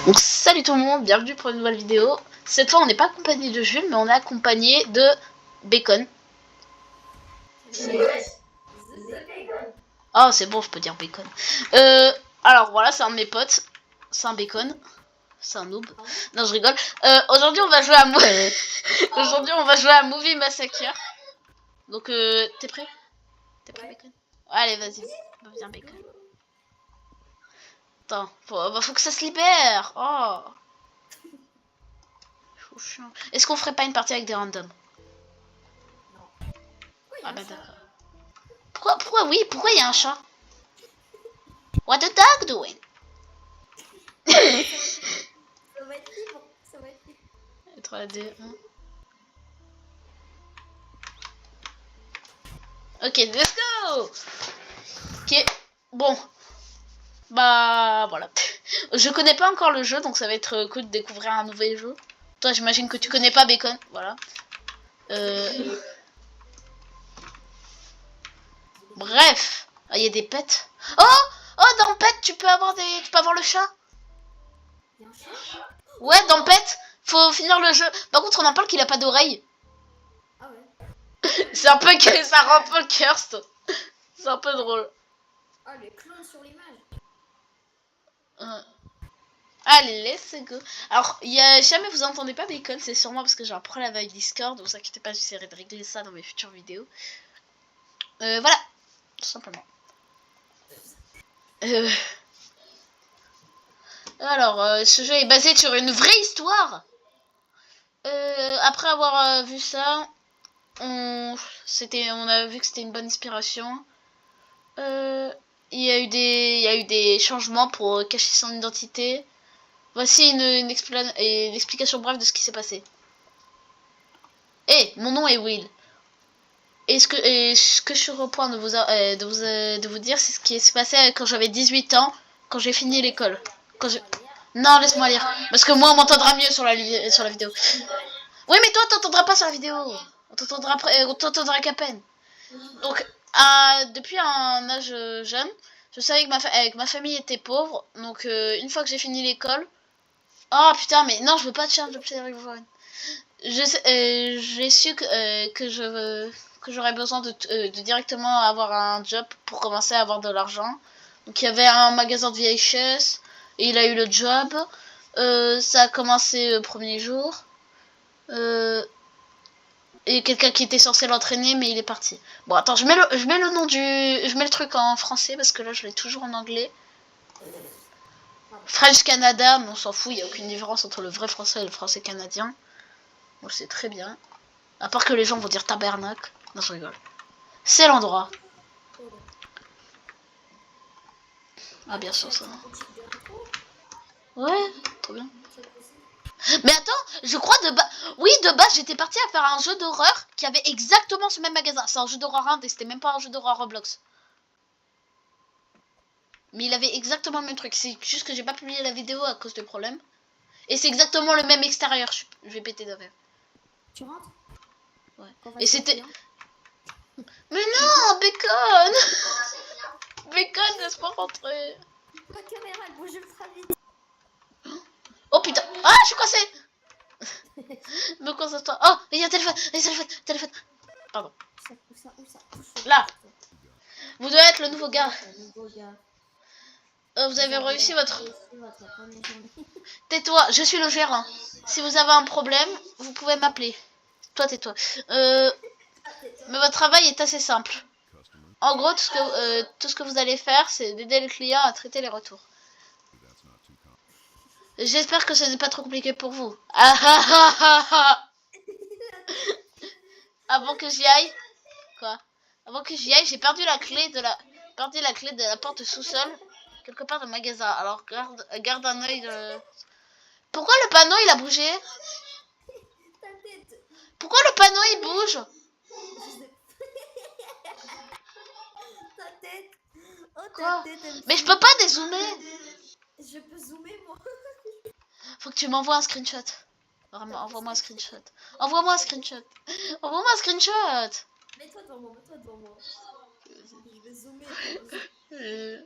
Donc salut tout le monde, bienvenue pour une nouvelle vidéo. Cette fois on n'est pas accompagné de Jules, mais on est accompagné de Bacon. Oh c'est bon, je peux dire Bacon. Alors voilà, c'est un de mes potes. C'est un Bacon. C'est un noob. Non, je rigole. Aujourd'hui on va jouer à aujourd'hui on va jouer à Movie Massacre. Donc t'es prêt? T'es prêt Bacon? Allez vas-y, viens Bacon. Attends, faut que ça se libère. Oh. Est-ce qu'on ferait pas une partie avec des randoms? Ah bah d'accord. Pourquoi il y a un chat? What the dog doing? Ça va être libre, ça va être libre. 3, 2, 1. Ok, let's go. Ok, bon. Bah voilà. Je connais pas encore le jeu, donc ça va être cool de découvrir un nouvel jeu. Toi, j'imagine que tu connais pas Bacon, voilà. Bref. Ah, il y a des pets. Oh, dans Pet, tu peux avoir le chat. Ouais, dans Pet, faut finir le jeu. Par contre, on en parle qu'il a pas d'oreille. Ah ouais. C'est un peu que ça rend un peu cursed. C'est un peu drôle. Ah, le clone sur l'image. Allez, let's go. Alors, jamais vous entendez pas Bacon, c'est sûrement parce que j'ai un problème avec Discord. Ne vous inquiétez pas, j'essaierai de régler ça dans mes futures vidéos. Voilà, tout simplement. Alors, ce jeu est basé sur une vraie histoire. Après avoir vu ça, on a vu que c'était une bonne inspiration. Il y a eu des changements pour cacher son identité. Voici une explication brève de ce qui s'est passé. Mon nom est Will. Et ce que je suis au point de vous dire, c'est ce qui s'est passé quand j'avais 18 ans, quand j'ai fini l'école. Non, laisse-moi lire. Parce que moi, on m'entendra mieux sur la vidéo. Oui, mais toi, t'entendras pas sur la vidéo. On t'entendra qu'à peine. Donc, depuis un âge jeune, je savais que ma famille était pauvre. Donc, une fois que j'ai fini l'école... Oh, putain, mais non, je veux pas de charge de Playroom. J'ai su que j'aurais besoin de directement avoir un job pour commencer à avoir de l'argent. Donc il y avait un magasin de vieilles chaises et il a eu le job. Ça a commencé le premier jour. Et quelqu'un qui était censé l'entraîner, mais il est parti. Bon, attends, je mets le truc en français parce que là je l'ai toujours en anglais. French Canada, mais on s'en fout, il n'y a aucune différence entre le vrai français et le français canadien. Bon, c'est très bien. À part que les gens vont dire tabernacle. Non, je rigole. C'est l'endroit. Ah, bien sûr, ça. Ouais, trop bien. Mais attends, je crois de base, j'étais partie à faire un jeu d'horreur qui avait exactement ce même magasin. C'est un jeu d'horreur indé, c'était même pas un jeu d'horreur Roblox. Mais il avait exactement le même truc. C'est juste que j'ai pas publié la vidéo à cause de problèmes. Et c'est exactement le même extérieur. Je vais péter d'affaire. Tu rentres? Ouais. Et c'était... Mais non, Bacon. Bacon, laisse-moi rentrer. La caméra, elle bouge ultra vite. Oh putain. Ah, je suis coincée. Me concentre-toi. Oh, il y a un téléphone. Pardon. Où ça Là. Vous devez être le nouveau gars. Vous avez réussi votre... Tais-toi, je suis le gérant. Si vous avez un problème, vous pouvez m'appeler. Toi, tais-toi. Mais votre travail est assez simple. En gros, tout ce que vous allez faire, c'est d'aider le client à traiter les retours. J'espère que ce n'est pas trop compliqué pour vous. Avant que j'y aille... Quoi? Avant que j'y aille, j'ai perdu la clé de la porte sous-sol quelque part dans le magasin. Alors garde un œil de... Pourquoi le panneau il a bougé? Pourquoi le panneau il bouge? Ta tête. Oh, Quoi? ta tête. Mais je peux pas dézoomer. Je peux zoomer moi. Faut que tu m'envoies un screenshot. Vraiment, envoie-moi un screenshot. Envoie-moi un screenshot. Envoie-moi un screenshot. Mets-toi devant moi. Je vais zoomer. Euh,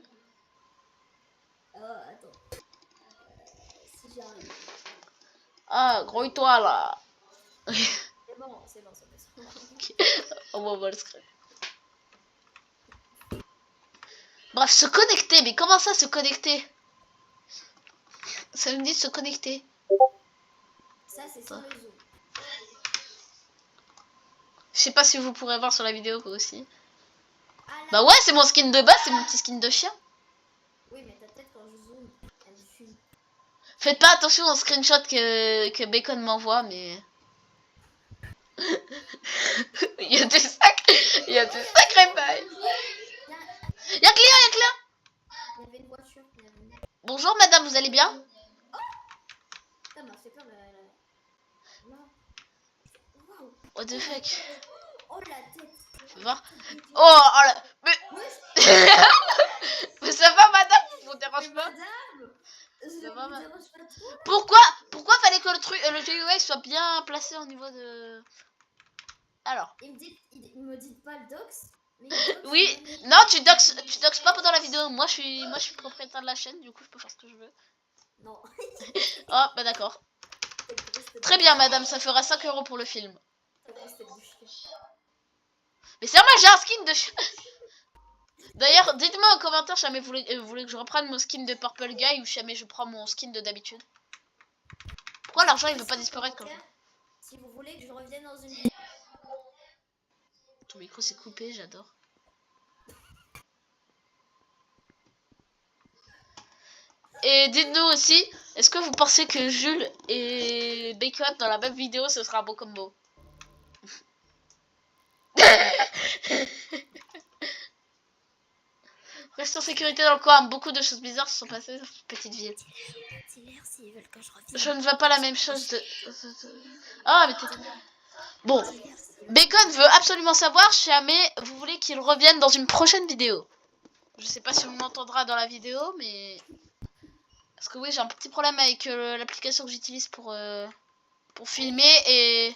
Alors, attends. Si Ah, grouille-toi là. C'est bon, c'est bon, c'est bon. On va voir le script. Bref, se connecter. Mais comment ça, se connecter? Ça me dit se connecter. Ça, c'est sur le Zoom. Je sais pas si vous pourrez voir sur la vidéo vous aussi. Ah, là. Bah ouais, c'est mon skin de base, c'est mon petit skin de chien. Oui, mais ta tête, quand je zoome, elle fume. Faites pas attention au screenshot que Bacon m'envoie, mais... il y a des sacrés bails. Y'a client, y'a client. Il y avait une voiture. Il y avait une... Bonjour madame, vous allez bien? Ça m'a fait peur, là. Waouh. What the fuck? Oh, la tête. Fais voir. Oh, oh là. Mais... mais ça va madame? Je vous dérange pas? Madame, je Ça vous va, dérange pas trop. Pourquoi fallait que le GUI soit bien placé au niveau de... Alors. Il me dit pas le dox. Mais il dox Oui, même... non, tu doxes pas pendant la vidéo. Moi je suis propriétaire de la chaîne, du coup je peux faire ce que je veux. Non. Oh, bah d'accord. Très bien madame, ça fera 5 € pour le film. Mais c'est normal, j'ai un skin de chien. D'ailleurs, dites-moi en commentaire si jamais vous voulez que je reprenne mon skin de Purple Guy ou si jamais je prends mon skin de d'habitude. Pourquoi l'argent il veut pas disparaître comme ça? Si vous voulez que je revienne dans une vidéo. Ton micro s'est coupé, j'adore. Et dites-nous aussi, est-ce que vous pensez que Jules et Bacon dans la même vidéo ce sera un bon combo? Reste en sécurité dans le coin, beaucoup de choses bizarres se sont passées dans cette petite ville. Dis-leur s'ils veulent que je revienne. Je ne vois pas la même chose de... Ah mais t'es... Bon, Bacon veut absolument savoir si jamais vous voulez qu'il revienne dans une prochaine vidéo. Je sais pas si on m'entendra dans la vidéo, mais... Parce que oui, j'ai un petit problème avec l'application que j'utilise pour filmer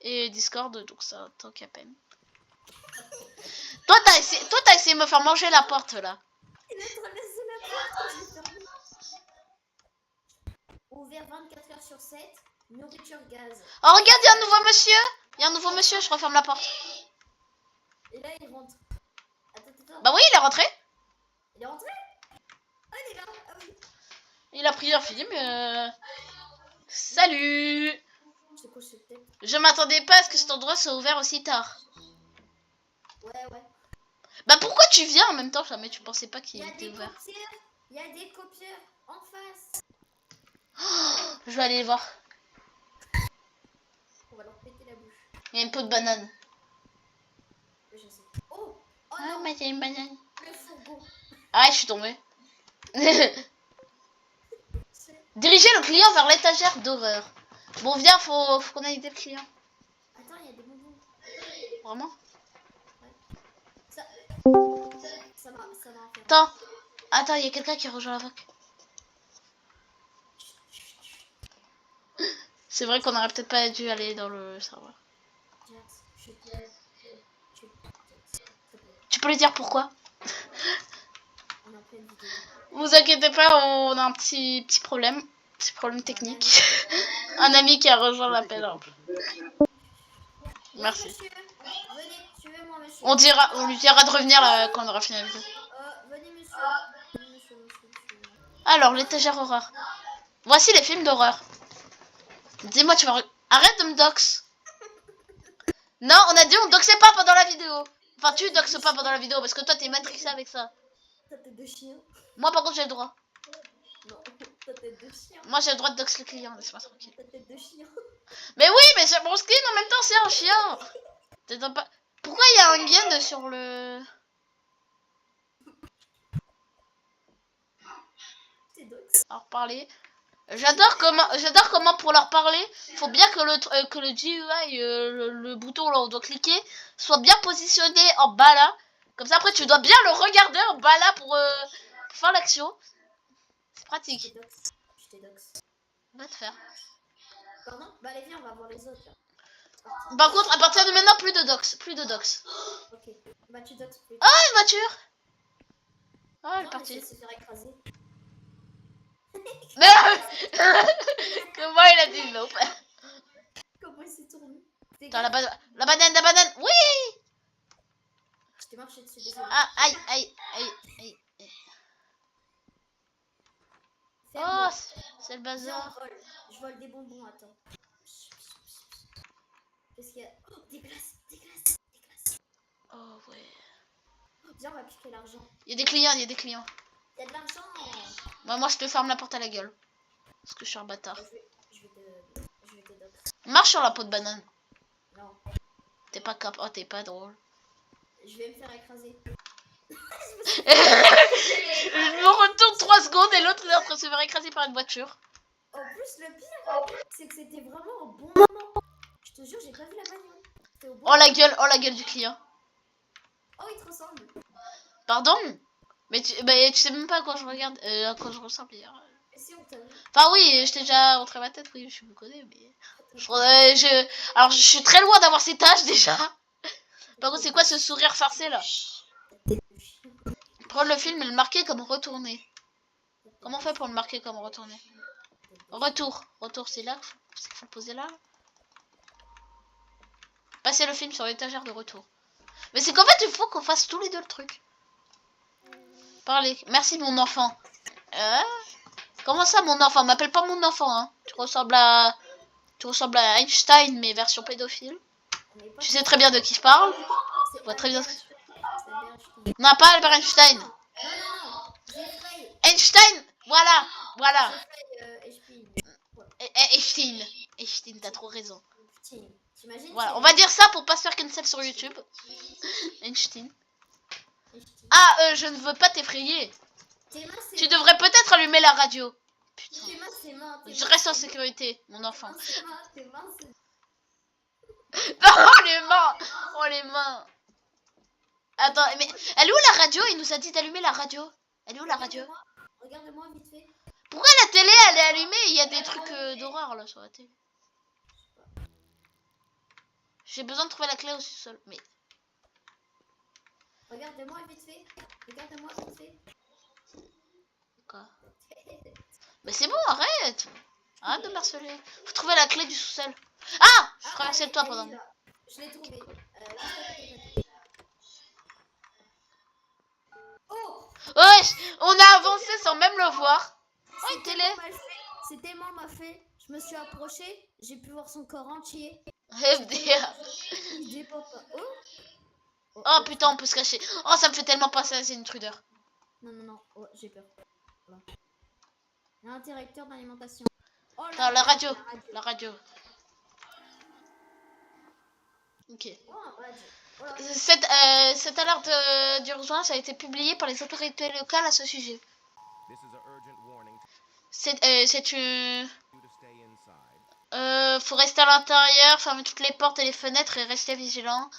et Discord, donc ça tant qu'à peine. Toi, t'as essayé de me faire manger la porte, là. Il est en train de laisser la porte, je l'ai fermée. Ouvert 24 heures sur 7, nourriture gaz. Oh, regarde, il y a un nouveau monsieur. Il y a un nouveau monsieur, je referme la porte. Et là, il rentre. Attends. Bah oui, il est rentré. Il est rentré? Ah, il est là. Ah oui. Il a pris un film. Salut. C'est quoi ce tête? Je m'attendais pas à ce que cet endroit soit ouvert aussi tard. Ouais. Bah pourquoi tu viens en même temps? Jamais tu pensais pas qu'il était ouvert. Il y a des copieurs en face. Oh, je vais aller les voir. On va leur péter la bouche. Il y a une peau de banane. Je sais. Oh Ah, non. mais il y a une banane. Le fourgon. Ah, je suis tombée. Dirigez le client vers l'étagère d'horreur. Bon, viens, faut qu'on aille aider le client. Attends, il y a des bonbons. Vraiment? Ça va faire. Attends, il y a quelqu'un qui a rejoint la vague. C'est vrai qu'on aurait peut-être pas dû aller dans le serveur. Tu peux lui dire pourquoi? Vous inquiétez pas, on a un petit problème. Petit problème technique. Un ami qui a rejoint l'appel. Merci. Monsieur, venez, suivez-moi, monsieur. On lui dira de revenir là, quand on aura fini la vidéo. Venez, monsieur. Monsieur. Alors, l'étagère horreur. Voici les films d'horreur. Dis-moi, tu vas... Arrête de me dox. Non, on a dit on doxait pas pendant la vidéo. Enfin, tu doxes pas pendant la vidéo parce que toi, t'es matrixé avec ça. Ta tête de chien. Moi, par contre, j'ai le droit. Non, ta tête de chien. Moi, j'ai le droit de dox le client, laisse-moi tranquille. Ta tête de chien. Mais oui, mais c'est mon skin en même temps, c'est un chien. Pas... Pourquoi il y a un guide sur le... C'est dox. Alors, parler. J'adore comment pour leur parler, faut bien que le GUI, le bouton là où on doit cliquer, soit bien positionné en bas là. Comme ça après tu dois bien le regarder en bas là pour faire l'action. C'est pratique. Je t'ai dox. Va te faire. Pardon? Bah allez viens, on va voir les autres là. Par contre à partir de maintenant plus de dox. Ok. Bah tu dox plus. Oh une voiture. Oh elle est partie. Se faire écraser. Mais a dit non. Comment il s'est tourné? Attends, la banane, oui. Je t'ai marché dessus, désolé. Ah, aïe, aïe, aïe, aïe. Oh, c'est le Viens, bazar. je vole des bonbons, attends. Qu'est-ce qu'il y a? Oh, des glaces, des glaces, des glaces. Oh, ouais. Oh, viens, on va piquer l'argent. Il y a des clients, il y a des clients. Il y a de l'argent. Moi, je te ferme la porte à la gueule. Parce que je suis un bâtard. Je vais te dox. Marche sur la peau de banane. Non, T'es pas cap. Oh, t'es pas drôle. je vais me faire écraser. Je me retourne 3 secondes et l'autre est en train de se faire écraser par une voiture. En plus, le pire, c'est que c'était vraiment au bon moment. Je te jure, j'ai pas vu la bagnole. C'était au bon Oh la gueule du client. Oh, il te ressemble. Pardon? Mais tu sais même pas à quoi je regarde, à quoi je ressemble hier. Et si on t'a vu? Enfin oui, je t'ai déjà montré ma tête, oui, je me connais, mais... Alors je suis très loin d'avoir cet âge déjà. Par contre, c'est quoi ce sourire farcé là? Prendre le film et le marquer comme retourner. Comment on fait pour le marquer comme retourner? Retour, c'est là qu'il faut le poser là. Passer le film sur l'étagère de retour. Mais c'est qu'en fait, il faut qu'on fasse tous les deux le truc. Parlez. Merci mon enfant. Comment ça mon enfant? M'appelle pas mon enfant, hein. Tu ressembles à Einstein, mais version pédophile. Tu sais très bien de qui je parle. Je vois très bien. Non, pas Albert Einstein. Non. Jeffrey. Einstein. Voilà. Einstein, t'as trop raison. Voilà, on va dire ça pour pas se faire cancel sur YouTube. Einstein. Ah, je ne veux pas t'effrayer. Tu devrais peut-être allumer la radio. Putain. Je reste en sécurité, mon enfant. Oh les mains. Oh les mains. Attends, mais elle est où la radio? Il nous a dit d'allumer la radio. Elle est où la radio? Regarde-moi vite fait. Pourquoi la télé elle est allumée? Il y a des trucs d'horreur là sur la télé. J'ai besoin de trouver la clé au sous-sol. Mais regarde-moi vite fait. quoi? Mais c'est bon, arrête. Arrête de m'harceler. Faut trouver la clé du sous-sol. Ah, je traversais le toit pendant. Je l'ai trouvé. Oh, wesh, on a avancé sans même le voir. Oh, une télé. C'est tellement mal fait. Je me suis approchée, j'ai pu voir son corps entier. FDR. Il dépasse pas. Oh putain, on peut se cacher. Oh, ça me fait tellement penser à une Intruder. Non. Oh, j'ai peur. Voilà. L'interrupteur d'alimentation. Oh, non, la radio. Ok. Oh, cette alerte d'urgence a été publiée par les autorités locales à ce sujet. C'est une... faut rester à l'intérieur, fermer toutes les portes et les fenêtres et rester vigilant.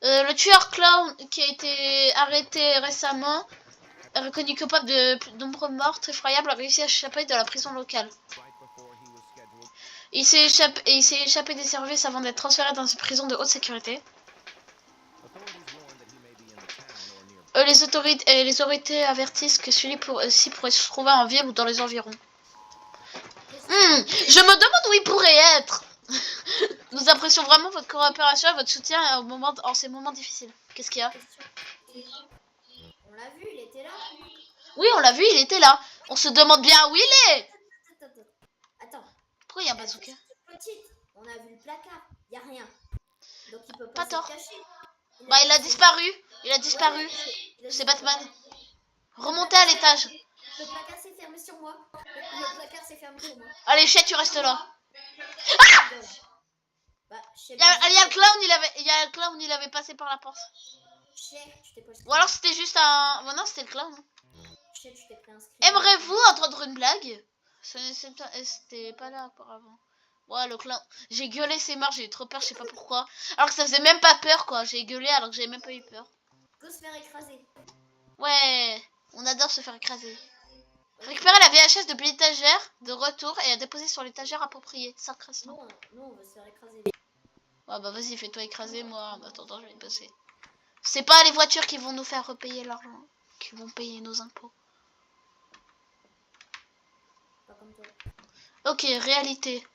Le tueur clown qui a été arrêté récemment, reconnu coupable de nombreux meurtres effroyables, a réussi à échapper de la prison locale. Il s'est échappé des services avant d'être transféré dans une prison de haute sécurité. Les autorités avertissent que celui-ci pourrait se trouver en ville ou dans les environs. Je me demande où il pourrait être. Nous apprécions vraiment votre coopération et votre soutien en ces moments difficiles. Qu'est-ce qu'il y a? On l'a vu, il était là. Oui, on l'a vu, il était là. On se demande bien où il est. Attends. Pourquoi il y a un bazooka? Petite, on a vu le placard, il n'y a rien. Donc il peut pas se cacher. Bah il a disparu. C'est Batman. Remontez à l'étage. Le placard s'est fermé sur moi. Allez, chat, tu restes là. Il y a le clown, il avait passé par la porte. Ou alors c'était juste un... Bon, non, c'était le clown. Aimerez-vous entendre une blague? C'était pas là auparavant. Ouais, le clown. J'ai gueulé, c'est marre, j'ai eu trop peur, je sais pas pourquoi. Alors que ça faisait même pas peur, quoi. J'ai gueulé alors que j'avais même pas eu peur. Go se faire écraser. Ouais, on adore se faire écraser. Récupérer la VHS depuis l'étagère de retour et la déposer sur l'étagère appropriée. 5 restants. Non, on va se faire écraser. Ouais, bah vas-y, fais-toi écraser, moi. En attendant, je vais bosser. C'est pas les voitures qui vont nous faire repayer l'argent. Qui vont payer nos impôts. Pas comme toi. Ok, réalité.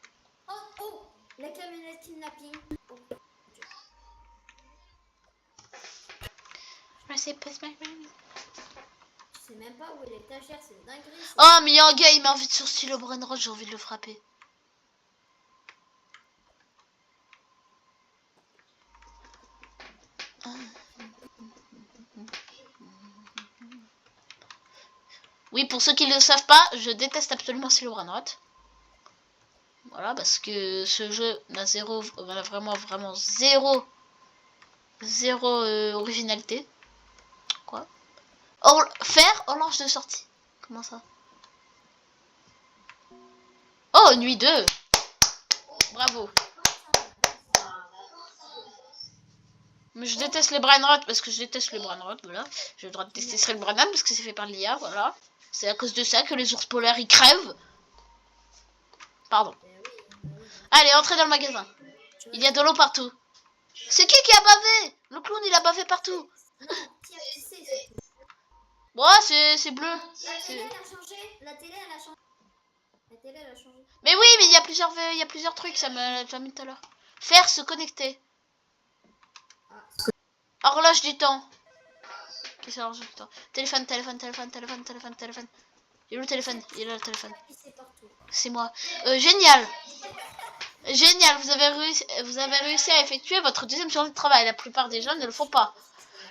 Oh, oh, la camionnette kidnapping. Oh, Dieu. Je sais pas. Je sais même pas où est l'étagère, c'est une dinguerie. Oh, mais il y a un gars, il m'invite sur stylo Brainrot, j'ai envie de le frapper. Oui, pour ceux qui ne le savent pas, je déteste absolument stylo Brainrot. Voilà, parce que ce jeu n'a vraiment zéro originalité. Quoi? Faire orange de sortie. Comment ça? Oh, nuit 2. Bravo. Mais je déteste les brainrot parce que je déteste les brainrot, voilà. J'ai le droit de détester le brainrot parce que c'est fait par l'IA, voilà. C'est à cause de ça que les ours polaires ils crèvent. Pardon. Allez, entrez dans le magasin. Il y a de l'eau partout. C'est qui a bavé? Le clown il a bavé partout. Non, qui a pissé, c'est tout. Bon, c'est bleu. La télé, elle a changé. La télé, elle a changé. La télé, elle a changé. Mais oui, mais il y a plusieurs trucs, ça m'a déjà mis tout à l'heure. Faire se connecter. Horloge du temps. Qu'est-ce que l'horloge du temps? Téléphone. Il est où le téléphone? Il est là le téléphone. C'est moi. Génial. Génial, vous avez réussi à effectuer votre deuxième journée de travail. La plupart des gens ne le font pas.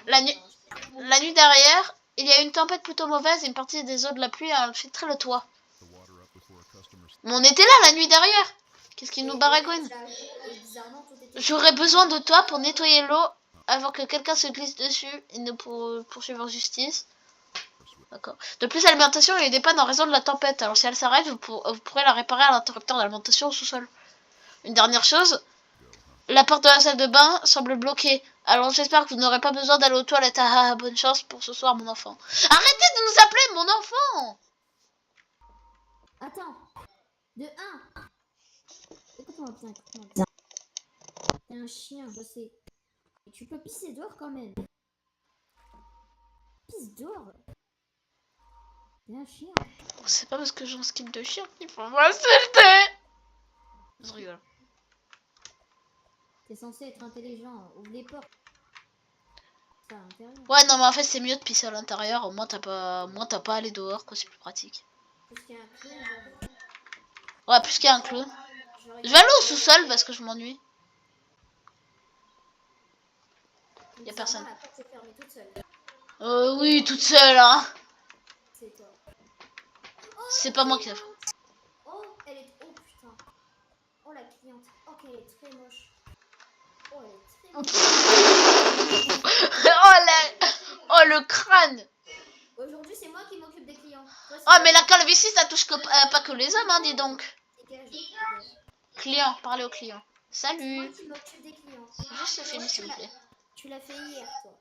La nuit derrière, il y a une tempête plutôt mauvaise et une partie des eaux de la pluie a infiltré le toit. Mais on était là la nuit derrière. Qu'est-ce qui nous baragouine? J'aurais besoin de toi pour nettoyer l'eau avant que quelqu'un se glisse dessus et nous poursuivre en justice. D'accord. De plus, l'alimentation est dépanne en raison de la tempête. Alors si elle s'arrête, vous pourrez la réparer à l'interrupteur d'alimentation au sous-sol. Une dernière chose, la porte de la salle de bain semble bloquée. Alors j'espère que vous n'aurez pas besoin d'aller aux toilettes. Ah, bonne chance pour ce soir, mon enfant. Arrêtez de nous appeler mon enfant! Attends. De 1. Écoute-moi bien. T'es un chien, je sais. Et tu peux pisser dehors quand même. Pisse dehors. T'es un chien. C'est pas parce que j'ai un skin de chien qu'il faut m'insulter! Je rigole. T'es censé être intelligent. Ouvre les portes. Ça, à l'intérieur. Ouais, non, mais en fait, c'est mieux de pisser à l'intérieur. Au moins, t'as pas à aller dehors, quoi. C'est plus pratique. Plus qu'il y a un clown, genre. Ouais, plus qu'il y a un clown. Je vais aller au sous-sol parce que je m'ennuie. Y'a personne. La porte s'est fermée toute seule. Oui, toute seule, hein. C'est toi. C'est pas moi qui l'a fait. Oh, elle est. Oh putain. Oh la cliente. Oh, qu'elle est très moche. Oh, elle est très moche. Oh, le crâne. Aujourd'hui, c'est moi qui m'occupe des clients. Toi, Oh, mais la calvitie, ça touche pas que les hommes, hein, dis donc. Dégage. Client, parlez au client. C'est moi Salut. qui m'occupe des clients. Juste ce film, s'il vous plaît. Tu l'as fait hier, toi.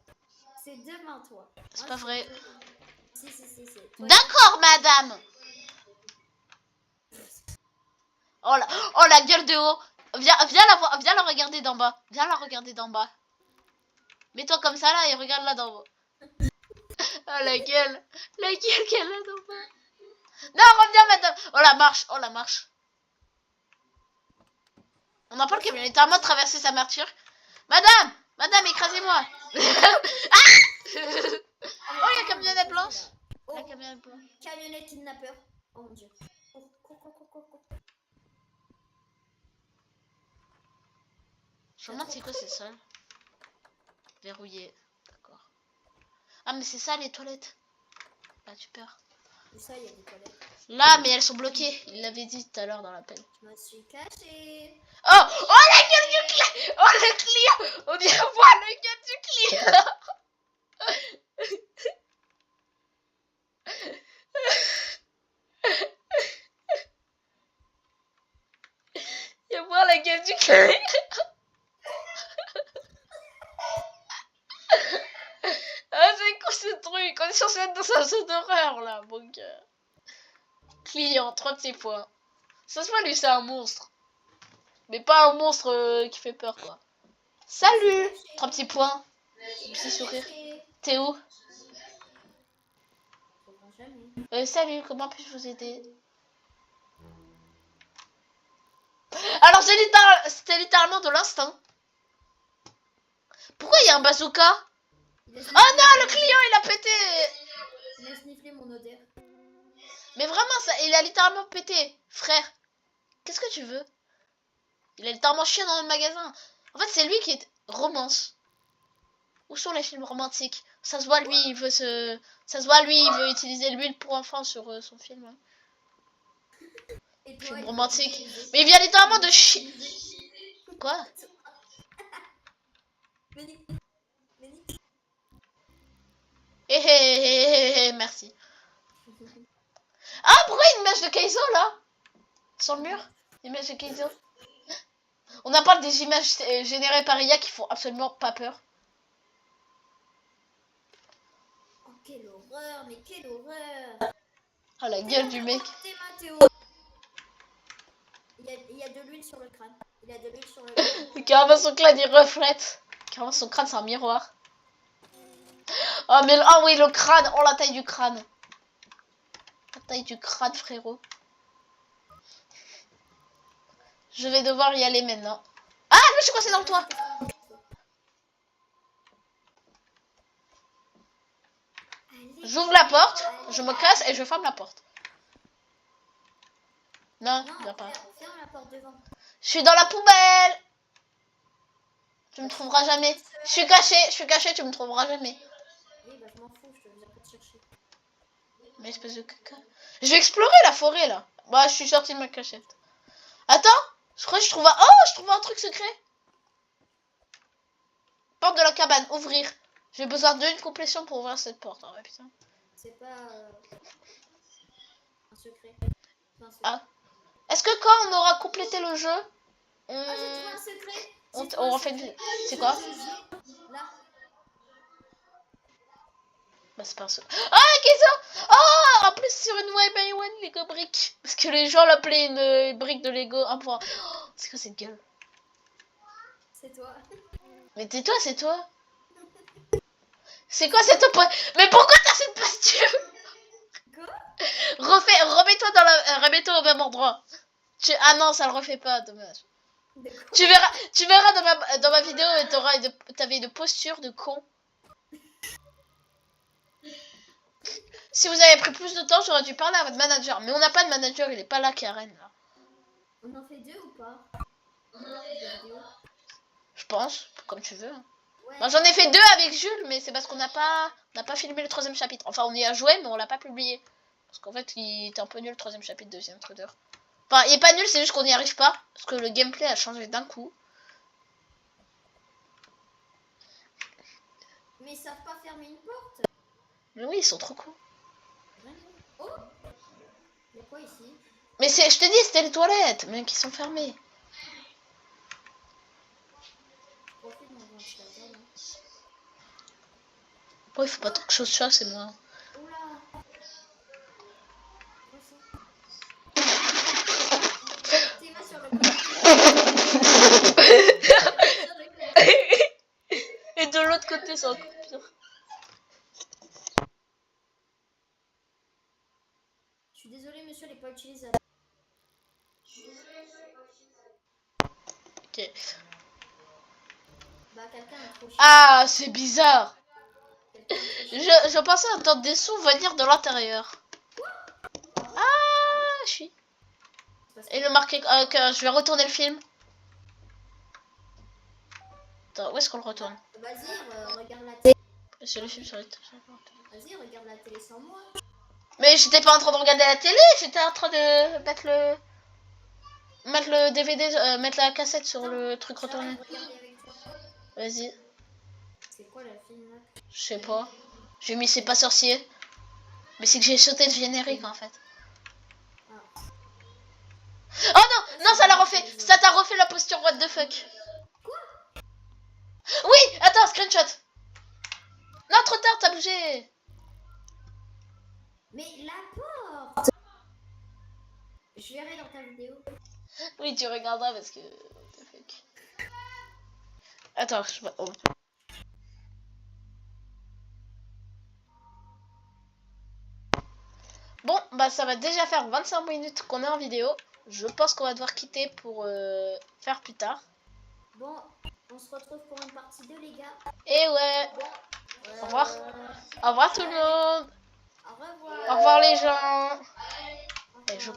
C'est demain, toi. C'est pas vrai. Si. D'accord, madame. Oh la gueule de haut. Viens la regarder d'en bas. Viens la regarder d'en bas. Mets-toi comme ça là et regarde là d'en bas. Oh la gueule qu'elle a d'en bas. Non, reviens madame. Oh la marche. On n'a pas le camion, il est en mode traverser sa martyre. Madame, écrasez-moi. Ah. Oh, il y a camionnette blanche. Oh, La camionnette blanche. camionnette kidnappeur. Oh mon dieu. Cours. Je me demande c'est quoi c'est ça. Verrouillé. D'accord. Ah mais c'est ça les toilettes. Là tu perds. Ça, il y a des toilettes. Là mais elles sont bloquées. Il l'avait dit tout à l'heure dans l'appel. Je me suis cachée. Oh la gueule du client. Oh le client. On dirait voir la gueule du client. Il y a voir la gueule du client. Ah c'est quoi ce truc? On est censé être dans un jeu d'horreur là mon gars. Client, 3 petits points. Ça se voit lui c'est un monstre. Mais pas un monstre qui fait peur quoi. Salut! 3 petits points. Petit sourire. T'es où? Salut, comment puis-je vous aider? Alors c'était littéralement de l'instinct. Pourquoi il y a un bazooka? Il a Oh sniffé non, mon le odeur. client il a pété. Il a sniffé mon odeur. Mais vraiment, ça, il a littéralement pété. Frère, qu'est-ce que tu veux? Il a littéralement chié dans le magasin. En fait, c'est lui qui est romance. Où sont les films romantiques? Ça se voit, lui, il veut se... Ça se voit, lui, il veut utiliser l'huile pour enfants sur son film. Hein. Et toi, Film il veut romantique. t'utiliser. Mais il vient littéralement Il de veut chier. t'utiliser. Quoi? Béni. Béni. Hé hé hé hé, merci. Ah, pourquoi il y a une image de Keizo, là? Sur le mur? Une image de Keizo. On en parle des images générées par IA qui font absolument pas peur. Oh, quelle horreur, mais quelle horreur. Oh, la gueule du mec. Tes mains, Théo. Il y a de l'huile sur le crâne. Il a de l'huile sur le crâne. Carrément, son crâne, il reflète. Carrément, son crâne, c'est un miroir. Oh, mais ah oui, le crâne. Oh, la taille du crâne. La taille du crâne, frérot. Je vais devoir y aller maintenant. Ah, je me suis coincée dans le toit. J'ouvre la porte, je me casse et je ferme la porte. Non, Non, viens pas. ferme la porte devant. Je suis dans la poubelle. Tu me trouveras jamais. Je suis caché, tu me trouveras jamais. Oui, bah je m'en fous, je te viens pas te chercher. Mais espèce de caca. Je vais explorer la forêt là. Bah, je suis sortie de ma cachette. Attends, je crois que je trouve un... Oh, je trouve un truc secret. Porte de la cabane, ouvrir. J'ai besoin d'une complétion pour ouvrir cette porte. Oh, putain. C'est pas un secret. C'est un secret. Ah. Est-ce que quand on aura complété le jeu, Ah, j'ai trouvé un secret. on refait une... C'est quoi? Là. Bah, c'est pas un secret. Ah, qu'est-ce que ça? Ah, en plus sur une One by One Lego brick. Parce que les gens l'appelaient une brique de Lego 1.1. Oh, c'est quoi cette gueule? C'est toi. Mais tais-toi, c'est toi. C'est quoi cette Mais pourquoi t'as cette posture? Quoi? Remets-toi dans la... remets-toi au même endroit. Ah non, ça le refait pas, dommage. Tu verras dans ma vidéo, t'avais une posture de con. Si vous avez pris plus de temps, j'aurais dû parler à votre manager. Mais on n'a pas de manager, il est pas là, Karen. Là. On en fait deux ou pas? Je pense, comme tu veux. Ouais. Moi, j'en ai fait 2 avec Jules, mais c'est parce qu'on n'a pas filmé le 3e chapitre. Enfin, on y a joué, mais on l'a pas publié. Parce qu'en fait, il était un peu nul le 3e chapitre de The Intruder. Enfin, il est pas nul, c'est juste qu'on n'y arrive pas. Parce que le gameplay a changé d'un coup. Mais ils savent pas fermer une porte. Mais oui, ils sont trop cool. Oh, il y a quoi ici? Mais je te dis, c'était les toilettes, même qui sont fermées. Profite de mon ventilateur, là. Bon, il faut pas trop que chose ça, c'est moi. Oula. Quoi ça? Tes mains sur le côté. Et de l'autre côté, c'est encore pire. Je suis désolée, monsieur, elle n'est pas utilisable. Ok. Bah, quelqu'un a trop chier. Ah, c'est bizarre. Quelqu'un a trop chier. Je pensais entendre des sons venir de l'intérieur. Ah, je suis. Parce Et le marqué que je vais retourner le film. Attends, où est-ce qu'on le retourne? Vas-y, regarde la télé. C'est le film sur les... Vas-y, regarde la télé sans moi. Mais j'étais pas en train de regarder la télé, j'étais en train de mettre le DVD, mettre la cassette sur le truc retourné. Regarder avec toi. Vas-y, C'est quoi la film là? je sais pas. J'ai mis C'est pas sorcier. Mais c'est que j'ai sauté le générique en fait. Ah. Oh non, non, ça l'a refait. Ça t'a refait la posture what the fuck. Quoi? Oui, attends, screenshot. Non, trop tard, t'as bougé. Mais la porte! Je verrai dans ta vidéo. Oui, tu regarderas parce que... What the fuck. Attends, je... Oh. Bon, bah ça va déjà faire 25 minutes qu'on est en vidéo. je pense qu'on va devoir quitter pour faire plus tard. Bon, on se retrouve pour une partie 2, les gars. Et ouais, au revoir. Au revoir tout le monde. Au revoir. Au revoir les gens. Et je